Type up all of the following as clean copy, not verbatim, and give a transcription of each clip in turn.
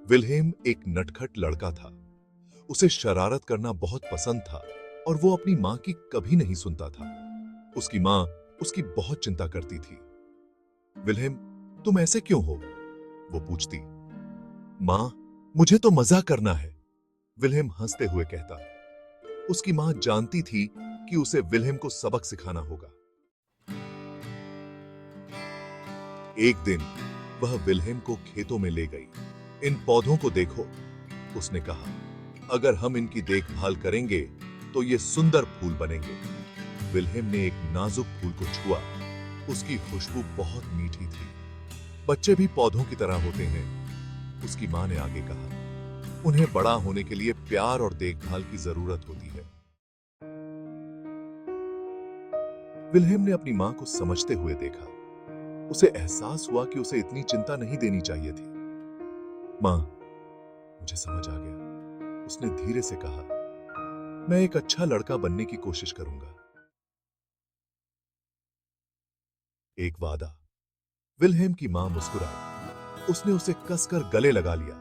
Wilhelm एक नटखट लड़का था। उसे शरारत करना बहुत पसंद था और वो अपनी मां की कभी नहीं सुनता था। उसकी मां उसकी बहुत चिंता करती थी। विल्हेम, तुम ऐसे क्यों हो? वो पूछती। मां, मुझे तो मजा करना है, विल्हेम हंसते हुए कहता। उसकी मां जानती थी कि उसे विल्हेम को सबक सिखाना होगा। एक दिन वह विल्हेम को खेतों में ले गई। इन पौधों को देखो, उसने कहा। अगर हम इनकी देखभाल करेंगे तो ये सुंदर फूल बनेंगे। विल्हेम ने एक नाजुक फूल को छुआ। उसकी खुशबू बहुत मीठी थी। बच्चे भी पौधों की तरह होते हैं, उसकी मां ने आगे कहा। उन्हें बड़ा होने के लिए प्यार और देखभाल की जरूरत होती है। विल्हेम ने अपनी मां को समझते हुए देखा। उसे एहसास हुआ कि उसे इतनी चिंता नहीं देनी चाहिए थी। मां, मुझे समझ आ गया, उसने धीरे से कहा। मैं एक अच्छा लड़का बनने की कोशिश करूंगा। एक वादा। विल्हेम की मां मुस्कुराई। उसने उसे कसकर गले लगा लिया।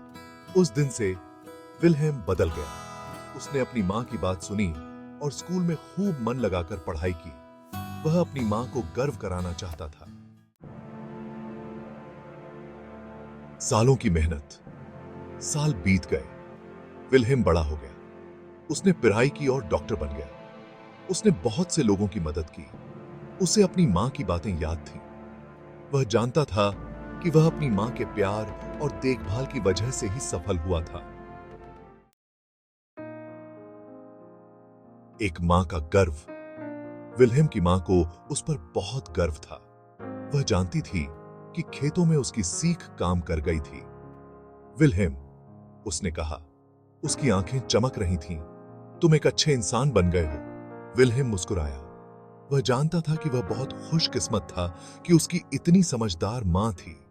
उस दिन से विल्हेम बदल गया। उसने अपनी मां की बात सुनी और स्कूल में खूब मन लगाकर पढ़ाई की। वह अपनी मां को गर्व कराना चाहता था। सालों की मेहनत। साल बीत गए। विल्हेम बड़ा हो गया। उसने पढ़ाई की और डॉक्टर बन गया। उसने बहुत से लोगों की मदद की। उसे अपनी मां की बातें याद थीं। वह जानता था कि वह अपनी मां के प्यार और देखभाल की वजह से ही सफल हुआ था। एक मां का गर्व। विल्हेम की मां को उस पर बहुत गर्व था। वह जानती थी कि खेतों में उसकी सीख काम कर गई थी। विल्हेम, उसने कहा। उसकी आंखें चमक रही थीं। तुम एक अच्छे इंसान बन गए हो। विल्हेम मुस्कुराया। वह जानता था कि वह बहुत खुशकिस्मत था कि उसकी इतनी समझदार मां थी।